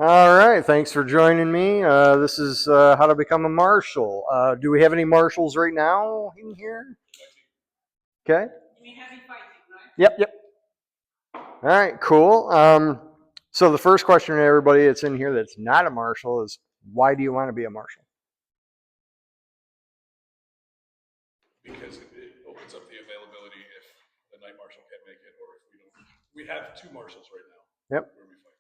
All right, thanks for joining me. This is how to become a marshal. Do we have any marshals right now in here? Okay. Yep, yep. All right, cool. So the first question to everybody that's in here that's not a marshal is, why do you want to be a marshal? Because it opens up the availability if the night marshal can't make it, or if we don't. We have two marshals right now Yep. where we fight,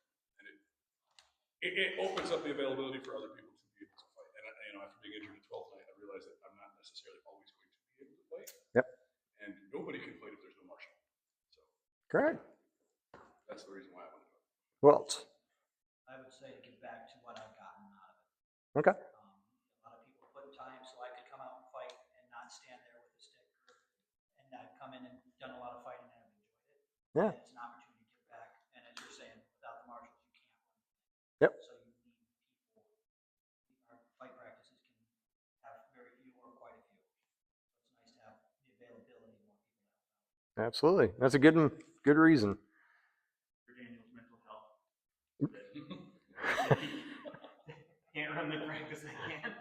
and it opens up the availability for other people to be able to fight. And after being injured at 12th night, I realized that I'm not necessarily always going to be able to fight, Yep. and nobody can fight if there's no marshal. So Great. that's the reason why I want to do it. Who else? I would say to give back to what I've gotten out of it. Okay. A lot of people put in time so I could come out and fight and not stand there with a stick. And I've come in and done a lot of fighting and I've enjoyed it. Yeah. And it's an opportunity to give back. And as you're saying, without the marshals, you can't win. Yep. So you need people. Our fight practices can have very few or quite a few. So it's nice to have the availability of more people to help out. Absolutely. That's a good reason. For Daniel's mental health. Can't run the practice I can.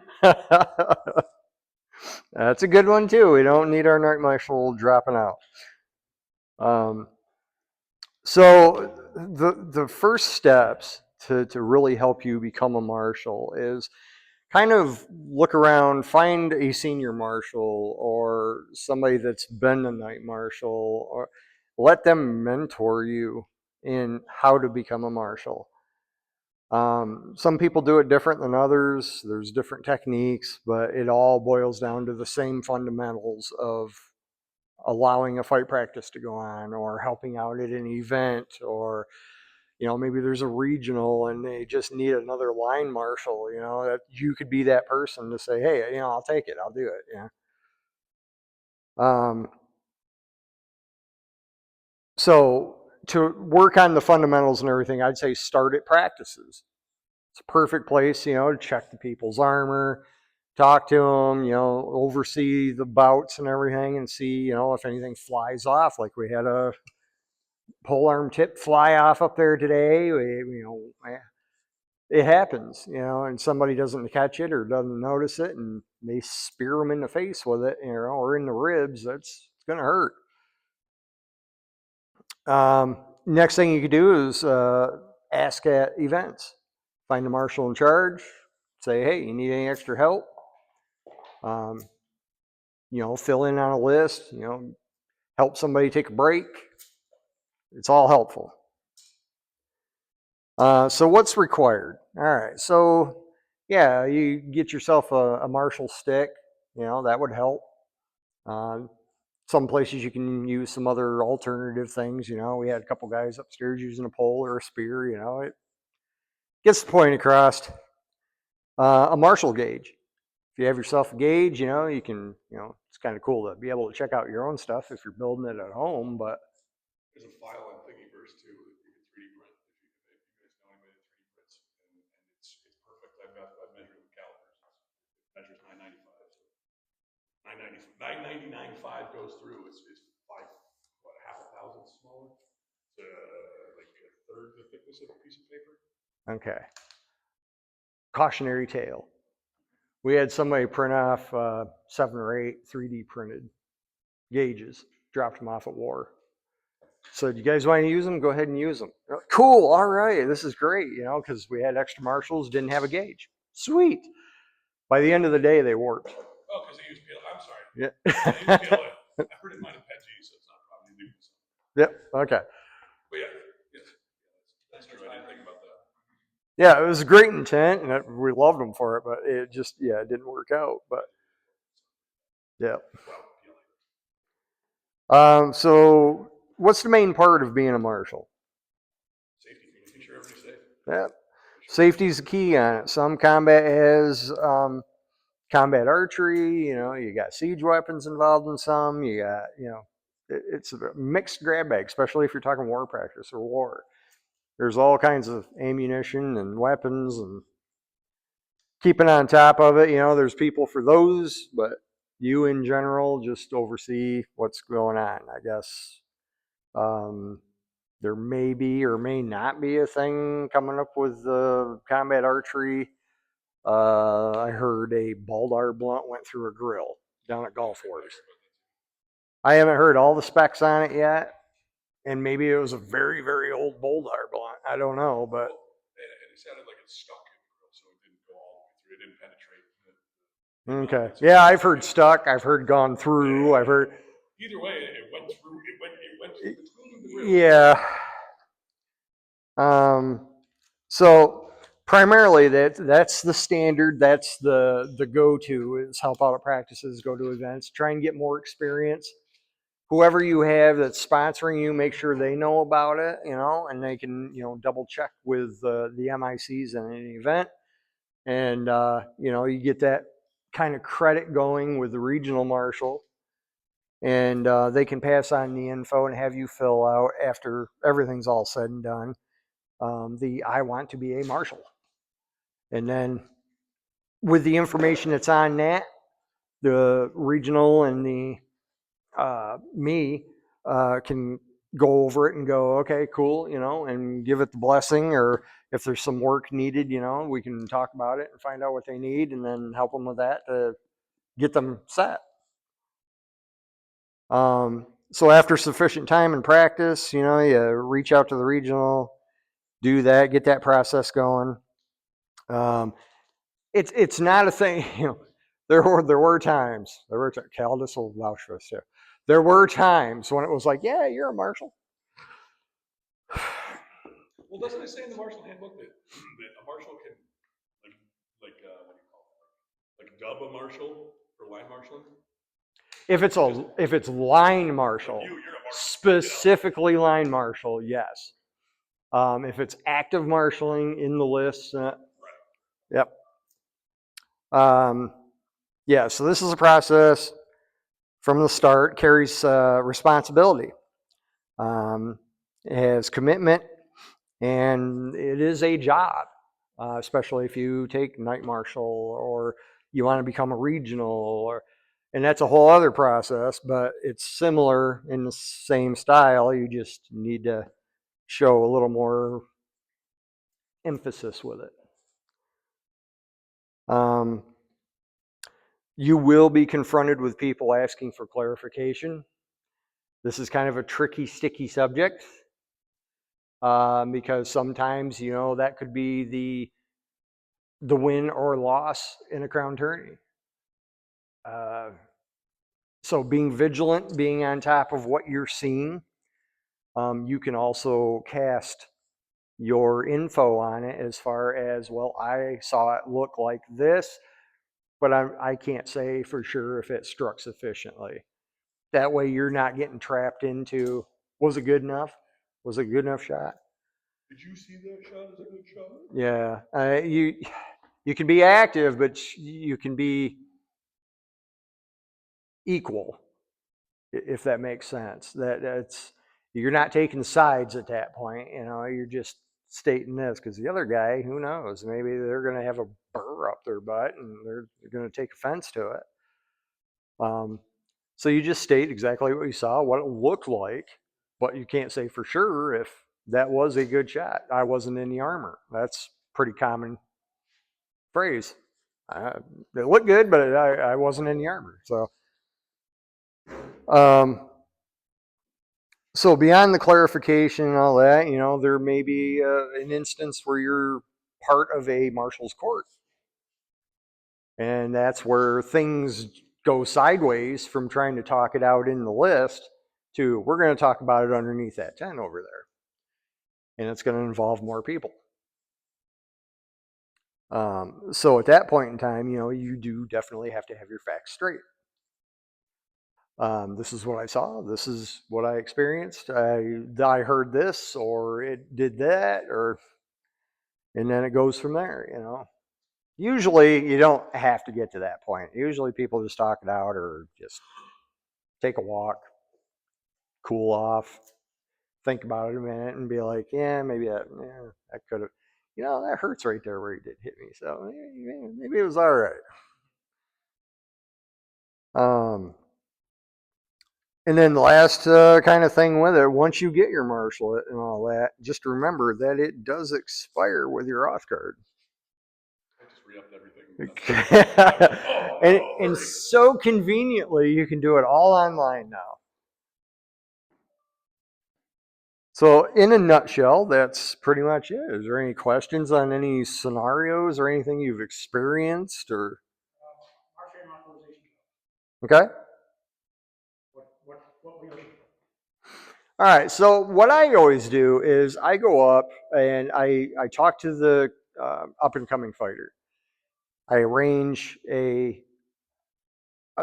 That's a good one too. We don't need our night marshal dropping out. So the first steps to really help you become a marshal is kind of look around, find a senior marshal or somebody that's been a night marshal, or let them mentor you in how to become a marshal. Some people do it different than others. There's different techniques, but it all boils down to the same fundamentals of allowing a fight practice to go on, or helping out at an event, or maybe there's a regional and they just need another line marshal. That you could be that person to say, hey, I'll take it, I'll do it. So to work on the fundamentals and everything, I'd say start at practices. It's a perfect place, to check the people's armor, talk to them, oversee the bouts and everything, and see, if anything flies off. Like we had a pole arm tip fly off up there today. It happens, and somebody doesn't catch it or doesn't notice it, and they spear them in the face with it, or in the ribs. It's going to hurt. Next thing you could do is ask at events. Find the marshal in charge. Say, hey, you need any extra help? Um, fill in on a list. Help somebody take a break. It's all helpful. So what's required? All right. So yeah, you get yourself a Marshall stick. That would help. Some places you can use some other alternative things. We had a couple guys upstairs using a pole or a spear. It gets the point across. A Marshall gauge. If you have yourself a gauge, you can, it's kind of cool to be able to check out your own stuff if you're building it at home. But there's a file on Thingiverse too that you can 3D print if you guys know anybody that 3D prints, and it's perfect. I've measured it with calipers. It measures 995. So 999.5 goes through. It's half a thousand smaller. It's like a third the thickness of a piece of paper. Okay. Cautionary tale. We had somebody print off 7 or 8 3D printed gauges, dropped them off at war. So, do you guys want to use them? Go ahead and use them. Cool. All right. This is great, because we had extra marshals, didn't have a gauge. Sweet. By the end of the day, they worked. Oh, because they use PLA. I'm sorry. Yeah. They use PLA. I printed mine in PETG, so it's not a problem. You do so. Yep. Okay. But yeah, that's true. I didn't think about that. Yeah, it was a great intent, and we loved them for it, but it just, it didn't work out. But yeah. So, what's the main part of being a marshal? Safety, making sure everybody's safe. Yeah. Safety's the key on it. Some combat has combat archery. You got siege weapons involved in some. You got, it's a mixed grab bag, especially if you're talking war practice or war. There's all kinds of ammunition and weapons, and keeping on top of it. There's people for those, but you in general just oversee what's going on, I guess. There may be or may not be a thing coming up with combat archery. I heard a Baldar blunt went through a grill down at Golf Wars. I haven't heard all the specs on it yet, and maybe it was a very, very old Baldar blunt. I don't know, but And it sounded like it stuck in the grill, so it didn't go all the way through. It didn't penetrate. okay. Yeah, I've heard stuck. I've heard gone through. I've heard. Either way, it went through. It went between the grill. Yeah. So primarily that's the standard. That's the go-to is help out at practices, go to events, try and get more experience. Whoever you have that's sponsoring you, make sure they know about it, and they can, double check with the MICs in any event. And, you get that kind of credit going with the regional marshal. And they can pass on the info and have you fill out after everything's all said and done. The I want to be a marshal. And then with the information that's on that, the regional and the me can go over it and go, okay, cool, and give it the blessing. Or if there's some work needed, we can talk about it and find out what they need and then help them with that to get them set. So after sufficient time and practice, you reach out to the regional, do that, get that process going. It's not a thing, There were times, Caldus will vouch for us too. There were times when it was like, yeah, you're a marshal. Well, doesn't it say in the marshal handbook that a marshal can what do you call it? Like dub a marshal for line marshaling? If it's line marshal, you're a marshal. specifically line marshal, yes. If it's active marshaling in the list, Right. yep. Yeah, so this is a process from the start, carries responsibility. It has commitment, and it is a job, especially if you take night marshal or you want to become a regional, and that's a whole other process, but it's similar in the same style. You just need to show a little more emphasis with it. You will be confronted with people asking for clarification. This is kind of a tricky, sticky subject because sometimes, that could be the win or loss in a crown tourney. So being vigilant, being on top of what you're seeing, you can also cast your info on it as far as, well, I saw it look like this, but I can't say for sure if it struck sufficiently. That way you're not getting trapped into, was it good enough? Was it a good enough shot? Did you see that shot as a good shot? Yeah, you can be active, but you can be equal, if that makes sense. That's you're not taking sides at that point. You're just stating this because the other guy, who knows? Maybe they're going to have a burr up their butt and they're going to take offense to it. So you just state exactly what you saw, what it looked like, but you can't say for sure if that was a good shot. I wasn't in the armor. That's pretty common phrase. It looked good, but I wasn't in the armor. So beyond the clarification and all that, there may be an instance where you're part of a marshal's court. And that's where things go sideways from trying to talk it out in the list to, we're going to talk about it underneath that tent over there. And it's going to involve more people. So at that point in time, you do definitely have to have your facts straight. This is what I saw. This is what I experienced. I heard this, or it did that, and then it goes from there. Usually you don't have to get to that point. Usually people just talk it out or just take a walk, cool off, think about it a minute, and be like, yeah, maybe that could have, that hurts right there where he did hit me. So maybe it was all right. And then the last kind of thing with it, once you get your marshal and all that, just remember that it does expire with your auth card. I just re-upped everything. And so conveniently, you can do it all online now. So in a nutshell, that's pretty much it. Is there any questions on any scenarios or anything you've experienced or? Marshal and authorization. Okay. What we looking for? All right. So what I always do is I go up and I talk to the up and coming fighter. I arrange a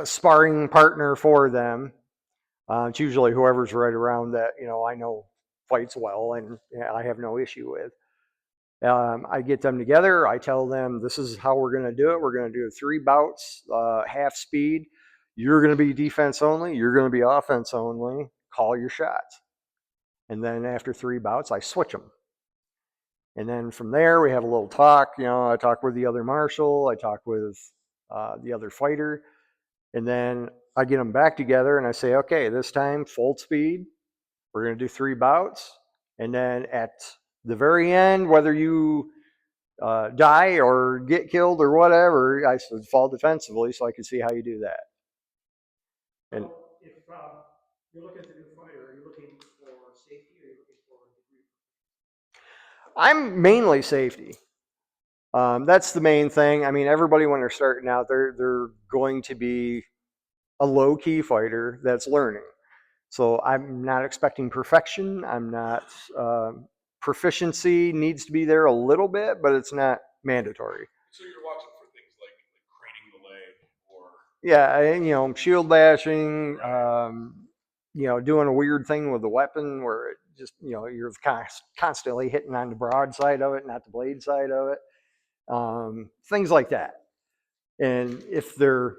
sparring partner for them. It's usually whoever's right around that I know fights well and I have no issue with. I get them together. I tell them this is how we're going to do it. We're going to do 3 bouts, half speed. You're going to be defense only. You're going to be offense only. Call your shots. And then after 3 bouts, I switch them. And then from there, we have a little talk. I talk with the other marshal. I talk with the other fighter. And then I get them back together and I say, okay, this time full speed. We're going to do 3 bouts. And then at the very end, whether you die or get killed or whatever, I said fall defensively so I can see how you do that. And So if you're looking at the new fighter, are you looking for safety or are you looking for a degree? I'm mainly safety. That's the main thing. I mean, everybody when they're starting out, they're going to be a low key fighter that's learning. So I'm not expecting perfection. I'm not proficiency needs to be there a little bit, but it's not mandatory. So you're watching for things like craning the leg or Yeah, shield bashing, doing a weird thing with the weapon where it just, you're constantly hitting on the broad side of it, not the blade side of it. Things like that. And if they're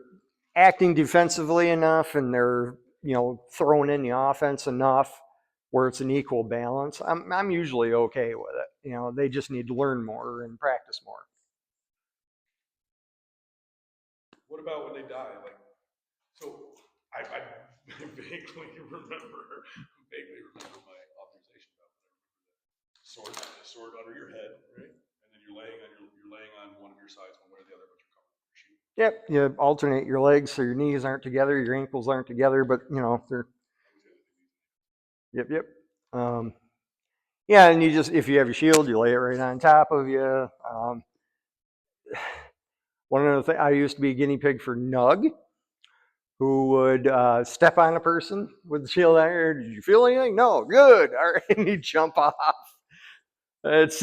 acting defensively enough and they're, throwing in the offense enough where it's an equal balance, I'm usually okay with it. They just need to learn more and practice more. what about when they die? Like, so I vaguely remember my authorization about the sword under your head, right? And then you're laying on one of your sides, one way or the other, but you're covered with your sheet. Yep, you alternate your legs so your knees aren't together, your ankles aren't together, but they're. Yep. Yeah, and if you have your shield, you lay it right on top of you. One of the things I used to be a guinea pig for Nug, who would step on a person with the shield on here. Did you feel anything? No, good. All right, and he'd jump off. It's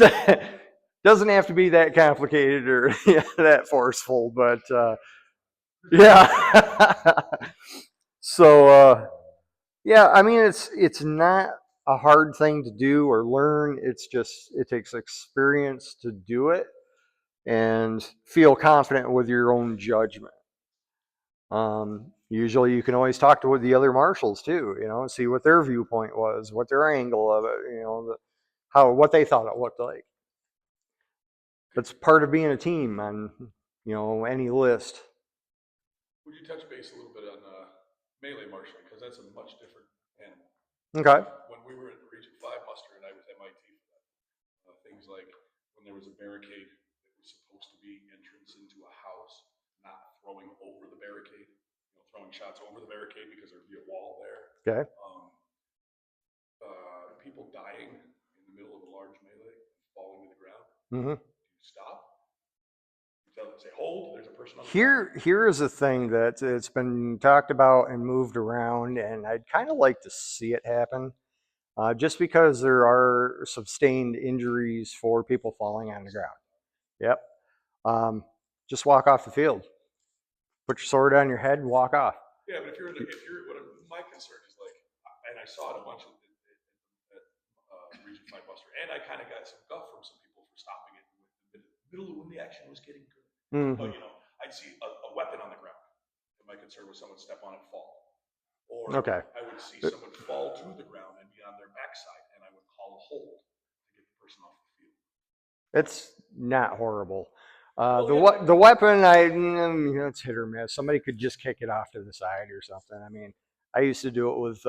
doesn't have to be that complicated or that forceful, but yeah. So yeah, I mean it's not a hard thing to do or learn. It's just it takes experience to do it and feel confident with your own judgment. Usually you can always talk to the other marshals too, see what their viewpoint was, what their angle of it, what they thought it looked like. That's part of being a team on, any list. Would you touch base a little bit on melee marshaling? Because that's a much different animal. Okay. When we were at the Region 5 muster and I was MIT for that, things like when there was a barricade that was supposed to be entrance into a house, not throwing over the barricade, throwing shots over the barricade because there'd be a wall there. Okay. People dying in the middle of a large melee, falling to the ground. Mm-hmm. Do you stop? You tell them, say, hold, there's a person on the ground. Here is a thing that it's been talked about and moved around, and I'd kind of like to see it happen. Just because there are sustained injuries for people falling on the ground. Yep. Just walk off the field. Put your sword on your head and walk off. Yeah, but my concern is like, and I saw it a bunch at Region 5 Buster, and I kind of got some guff from some people for stopping it in the middle of when the action was getting good. Mm-hmm. But, I'd see a weapon on the ground, and my concern was someone step on it and fall. Or Okay. I would see someone fall to the ground and be on their backside, and I would call a hold to get the person off the field. It's not horrible. Yeah. The weapon, it's hit or miss. Somebody could just kick it off to the side or something. I mean, I used to do it with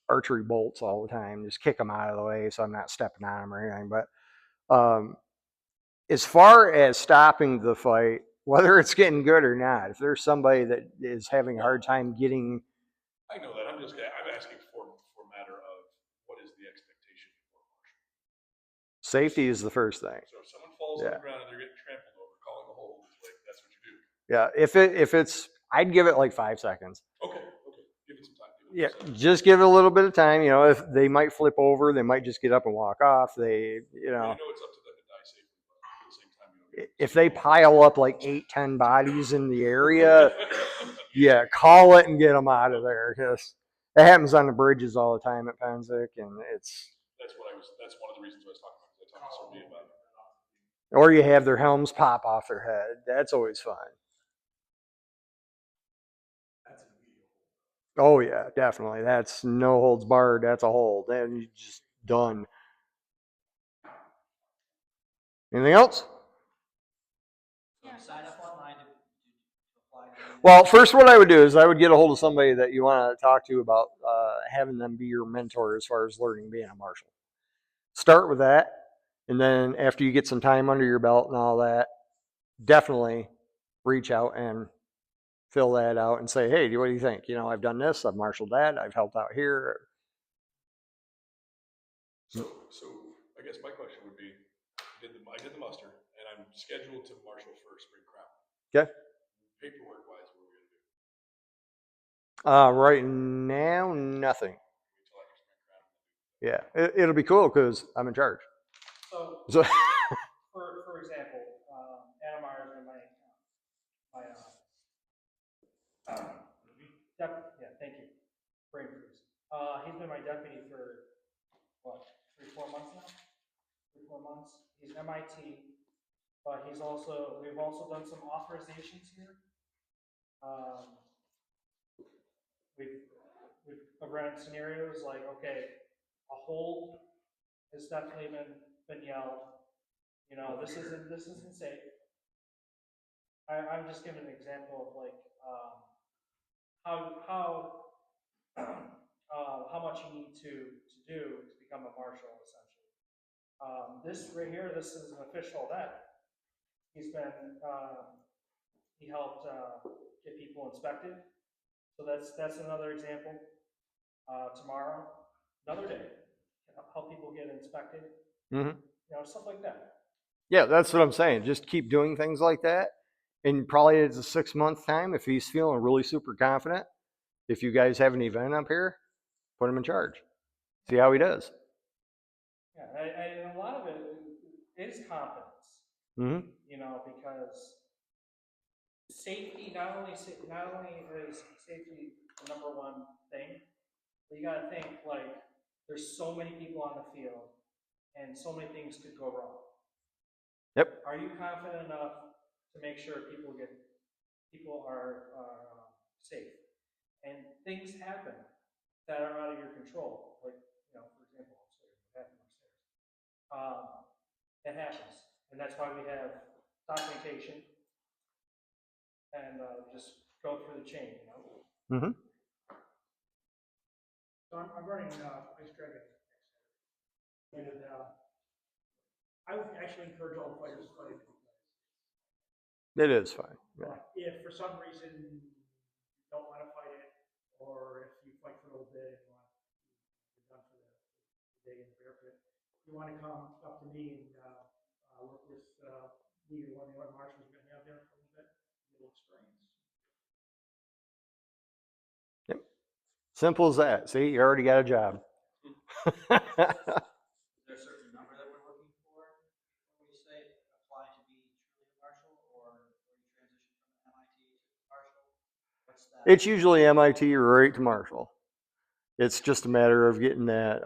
archery bolts all the time, just kick them out of the way so I'm not stepping on them or anything. But as far as stopping the fight, whether it's getting good or not, if there's somebody that is having a hard time getting, I know that. I'm asking for a matter of what is the expectation for Marshall. safety is the first thing. So if someone falls on Yeah. the ground and they're getting trampled over, calling a hold is like that's what you do. Yeah, if it's, I'd give it like 5 seconds. Okay. Give it some time. Yeah, just give it a little bit of time. You know, if they might flip over, they might just get up and walk off. They, you I know, know it's up to them to die safely, but at the same time, you don't if they pile up like 8, 10 bodies in the area, yeah, call it and get them out of there. Because it happens on the bridges all the time at Penzic, and it's, That's one of the reasons I was talking about, because I talked to somebody about it. or you have their helms pop off their head. That's always fun. That's an immediate Oh yeah, definitely. That's no holds barred. That's a hold. And you just done. Anything else? So sign up online to apply. Well, first, what I would do is I would get a hold of somebody that you want to talk to about having them be your mentor as far as learning being a marshal. Start with that, and then after you get some time under your belt and all that, definitely reach out and fill that out and say, hey, what do you think? You know, I've done this, I've marshaled that, I've helped out here. So I guess my question would be, I did the muster, and I'm scheduled to marshal for Spring Crown. Okay. Paperwork wise, what are we gonna do? Right now, nothing. Wait till after Spring Crown. Yeah, it'll be cool because I'm in charge. So, So, for example, Adam Myers and my yeah, thank you, brain freeze. He's been my deputy for what, 3-4 months now? 3-4 months. He's MIT, but we've also done some authorizations here. We've run scenarios like, okay, a hold has definitely been yelled. You know, this isn't safe. I'm just giving an example of like how much you need to do to become a marshal, essentially. This right here, this is an official event. He helped get people inspected. So that's another example. Tomorrow, another day, help people get inspected. mm-hmm. You know, stuff like that. Yeah, that's what I'm saying. Just keep doing things like that. And probably it's a 6 month time. If he's feeling really super confident, if you guys have an event up here, put him in charge. See how he does. Yeah, and a lot of it is confidence. Mm-hmm. You know, because safety not only is safety the number one thing, but you got to think like there's so many people on the field, and so many things could go wrong. Yep. Are you confident enough to make sure people are safe? And things happen that are out of your control. Like, you know, for example, upstairs, what happened upstairs. That happens, and that's why we have documentation and just go through the chain, you know. Mm-hmm. So I'm running Ice Dragon next Saturday, and I would actually encourage all the fighters to fight it. It is fine. Yeah. But if for some reason you don't want to fight it, or if you fight for a little bit and you want you're done for the day in the bear pit, you want to come up to me and work with me or one of the other marshals we're going to have there for a little bit, get a little experience. Yep. Simple as that. See, you already got a job. Is there a certain number that we're looking for when we say apply to be truly a marshal, or you transition from MIT to marshal? What's that? It's usually MIT right to Marshall. It's just a matter of getting that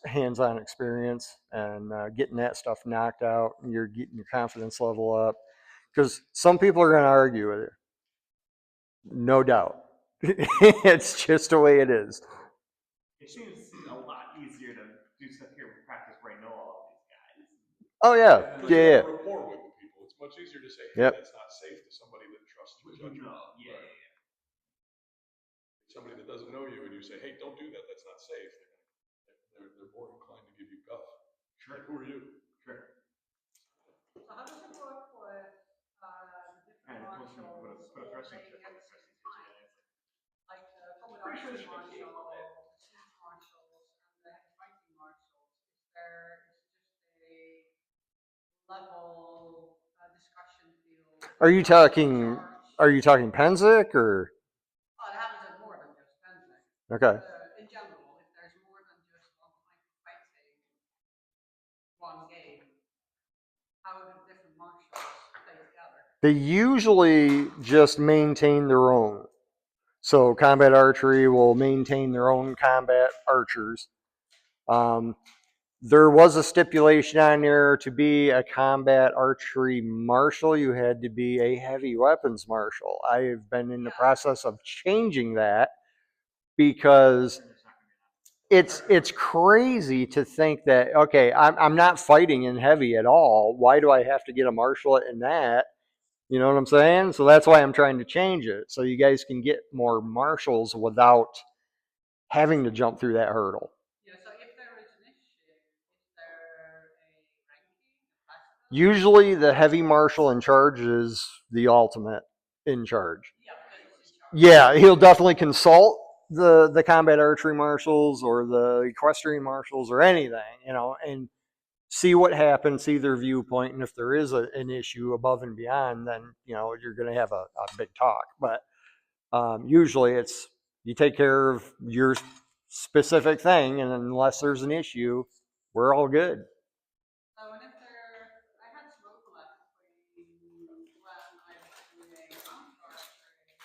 hands-on experience and getting that stuff knocked out. And you're getting your confidence level up, because some people are going to argue with it. No doubt. It's just the way it is. It seems a lot easier to do stuff here with practice where I know all of these guys. Oh yeah, Because you yeah. have rapport with the people. It's much easier to say, hey, Yep. that's not safe to somebody that trusts your judgment. No, yeah. Somebody that doesn't know you say, hey, don't do that, that's not safe, they're more inclined to give you guff. Sure. Who are you? Sure. So how does it work with the different marshals put a all thrusting playing tip at on the the same thrusting time? tip. Like the combat Pretty sure archery this should be marshal, okay. the siege marshals, and the heavy fighting marshals. Is just a level discussion field? Are you talking? Are you talking Penzic or? Well, it happens in more than just fencing. Okay. In general, if there's more than just one type of fighting, one game, how do different marshals play together? They usually just maintain their own. So combat archery will maintain their own combat archers. There was a stipulation on there to be a combat archery marshal. You had to be a heavy weapons marshal. I've been in the process of changing that because it's crazy to think that, okay, I'm not fighting in heavy at all. Why do I have to get a marshal in that? You know what I'm saying? So that's why I'm trying to change it, so you guys can get more marshals without having to jump through that hurdle. Yeah, so if there is an issue, is there a ranking, a precedent? Usually the heavy marshal in charge is the ultimate in charge. Yeah, because it's in charge. Yeah, he'll definitely consult the combat archery marshals or the equestrian marshals or anything, and see what happens, see their viewpoint, and if there is an issue above and beyond, then you're going to have a big talk. But usually it's you take care of your specific thing, and unless there's an issue, we're all good. So, and if I had some overlap between when I was doing mountain archery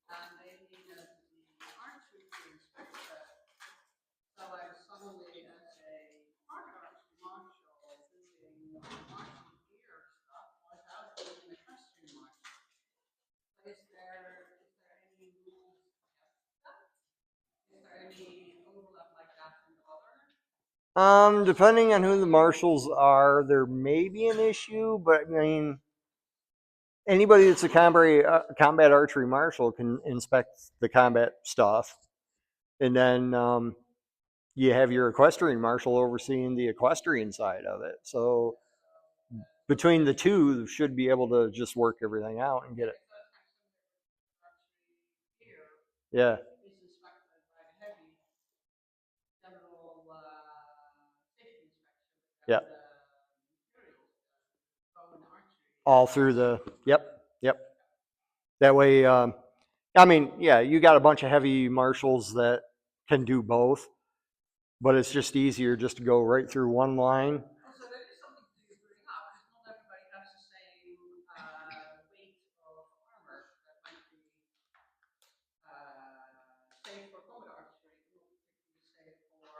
and they needed the archery to inspect it. So I was suddenly, as a target archery marshal, doing martial gear stuff, was out doing an equestrian marshal. So is there any rules against that? Is there any overlap like that in other? Depending on who the marshals are, there may be an issue, but I mean, anybody that's a combat archery marshal can inspect the combat stuff, and then you have your equestrian marshal overseeing the equestrian side of it. So between the two, should be able to just work everything out and get it. Yeah. Is inspected by the heavy general safety inspection. Yeah. Materials, bow and archery. All through the. Yep. That way, I mean, yeah, you got a bunch of heavy marshals that can do both, but it's just easier just to go right through one line. Also, there is something to bring up, because not everybody has the same weight of armor that might be safe for combat archery, not particularly safe for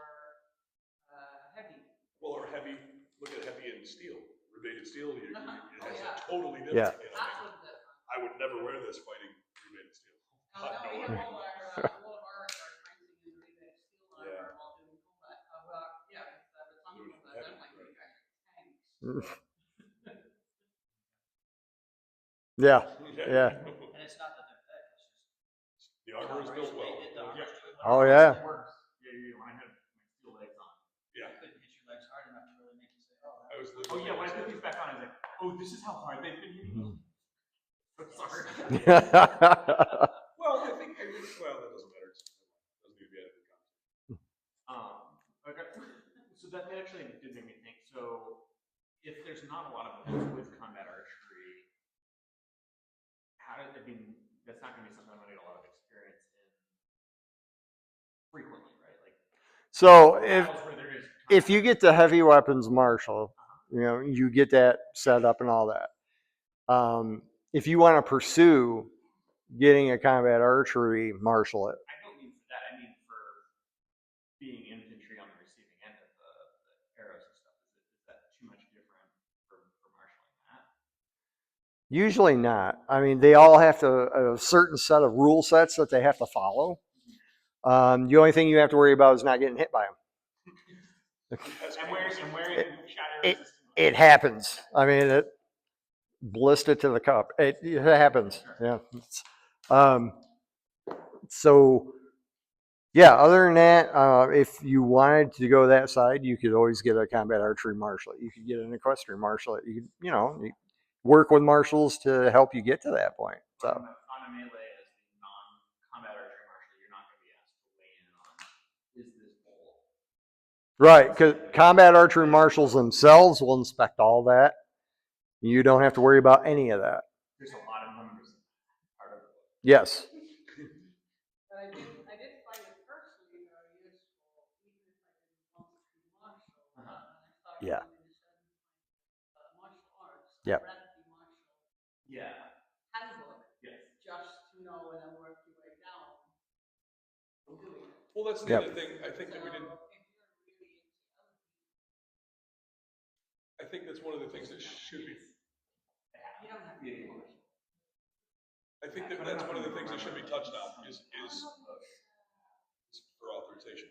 heavy. Well, or heavy, look at heavy and steel, rubated steel, it has yeah. a totally Yeah. different. Absolutely different. I would never wear this fighting rubated steel. No, God, we no have way. all of ours are fighting in rebated steel armor while doing combat. Yeah, with some combat, I'm like, you guys are tanks. Yeah. And it's not that they're thick, it's just. The armor is built well. The armor's doing Oh, whatever yeah. it's It doing. works. Yeah, when I had my steel legs on. Yeah. You couldn't hit your legs hard enough to really make you say, oh, I was Oh yeah, when I put these back on, I was like, oh, this is how hard they've been hitting me. Sorry. Well, I think, well, that doesn't matter. It doesn't need to be added to the conversation. Okay. So that actually did make me think. So if there's not a lot of events with combat archery, I mean, that's not going to be something I'm going to get a lot of experience in frequently, right? Like, So battles where there is if you get the heavy weapons marshal, you get that set up and all that. If you want to pursue getting a combat archery marshal, I don't mean for that. I mean for being infantry on the receiving end of the arrows and stuff. Is that too much different for marshaling that? usually not. I mean, they all have to a certain set of rule sets that they have to follow. The only thing you have to worry about is not getting hit by them. I'm wearing shatter resistant. It happens. I mean, it blistered to the cup. It happens. Yeah. So Yeah, other than that, if you wanted to go that side, you could always get a combat archery marshal. You could get an equestrian marshal. You could, you work with marshals to help you get to that point. So On a melee as the non-combat archery marshal, you're not going to be asked to weigh in on is this bowl. right, because combat archery marshals themselves will inspect all that. You don't have to worry about any of that. There's a lot of numbers part of it. Yes. But I did find it personally very useful, even if I didn't want to be martial. When I started Yeah. doing the martial arts, Yep. I read the martial Yeah. handbook Yes. just to know when I work your way down. Doing it. Well, that's the Yep. other thing, I think that we didn't, So if you're really into other I think that's one of the things that should be, you don't have to be martial. I think that that's one of the things that should be touched on is for authorization.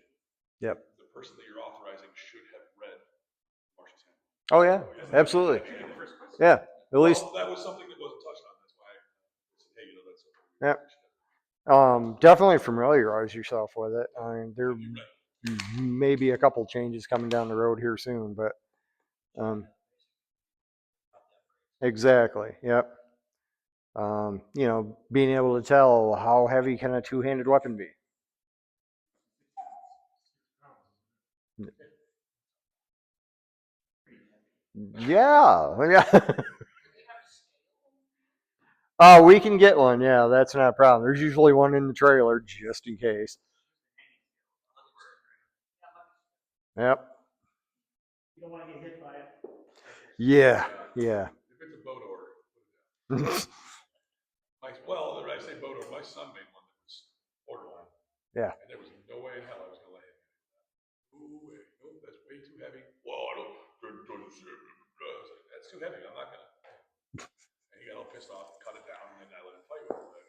Yep. The person that you're authorizing should have read Marshall's handbook. Oh yeah, absolutely. Yeah, at least. Well, that was something that wasn't touched on. That's why I said, hey, that's something. Yep. Definitely familiarize yourself with it. I mean, there may be a couple changes coming down the road here soon, but exactly. Yep. Being able to tell how heavy can a two-handed weapon be. Yeah. Yeah. We can get one. Yeah, that's not a problem. There's usually one in the trailer just in case. Yep. You don't want to get hit by it. Yeah. Yeah. If it's a boat order, I say boat order. My son made one that was borderline. Yeah. And there was no way in hell I was going to let him do that. No way. No, that's way too heavy. Well, I don't. That's too heavy. I'm not going to. And he got all pissed off, cut it down, and then I let him fight with it. But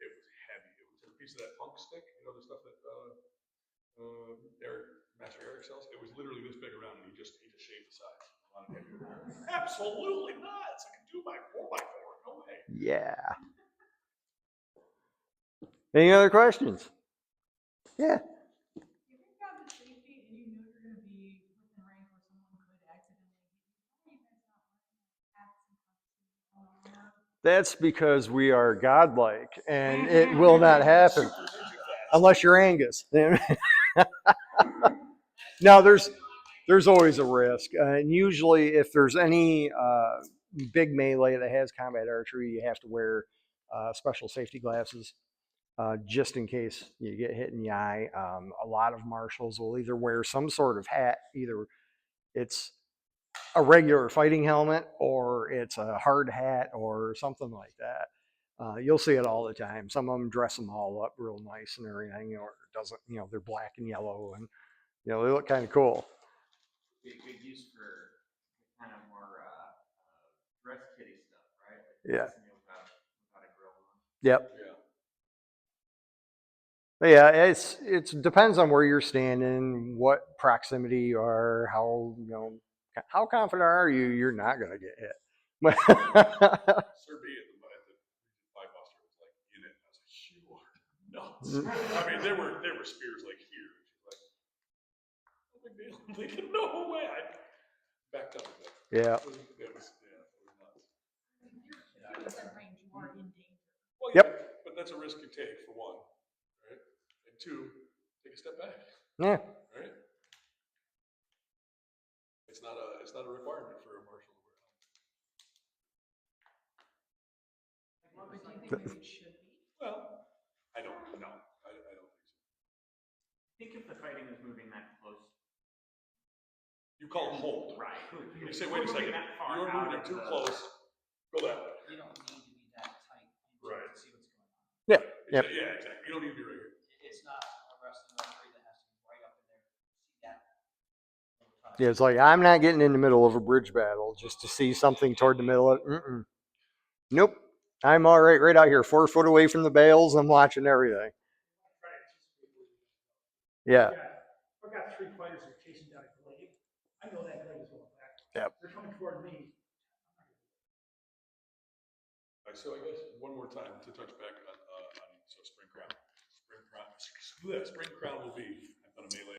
it was heavy. It was a piece of that punk stick, the stuff that Master Eric sells. It was literally this big around, and he just shaved the sides. Absolutely not. It's like a 2x4x4. No way. Yeah. Any other questions? Yeah. If you've got the safety and you know you're going to be within range where someone could accidentally hit you, why are you guys not wearing hats and cuffs? That's because we are godlike, and it will not happen unless you're Angus. No, there's always a risk, and usually if there's any big melee that has combat archery, you have to wear special safety glasses just in case you get hit in the eye. A lot of marshals will either wear some sort of hat, either it's a regular fighting helmet or it's a hard hat or something like that. You'll see it all the time. Some of them dress them all up real nice and everything, or it doesn't, they're black and yellow and, they look kind of cool. Good use for kind of more dress kitty stuff, right? Like Yeah. without a grill on. Yep. Yeah. But yeah, it depends on where you're standing, what proximity you are, how confident are you you're not going to get hit. Sir B at the 5 Buster was like in it. I was like, you are nuts. I mean, there were spears like here. She's like, no big deal. I'm thinking, no way. I backed up a bit. Yeah. It was nuts. If you're within range, you are in danger. Well, Yep. yeah, but that's a risk you take for one, right? And two, take a step back. Yeah. Right? It's not a requirement for a marshal to wear a helmet. But do you think maybe it should be? Well, I don't know. I don't think so. I think if the fighting is moving that close, You call it hold. right? You say, wait a second, you're moving too close. Go that way. You don't need to be that tight Right. to see what's going on. Yeah. Yep. Yeah, exactly. You don't need to be right here. It's not a wrestling referee that has to be right up in there to see that little touch. Yeah, it's like I'm not getting in the middle of a bridge battle just to see something toward the middle of it. Nope. I'm all right out here, 4 foot away from the bales. I'm watching everything. Yeah. I've got 3 fighters that are chasing down a glade. I know that glade is going back. Yep. They're coming toward me. All right, so I guess one more time to touch back on spring prime. that spring crown will be. I've done a melee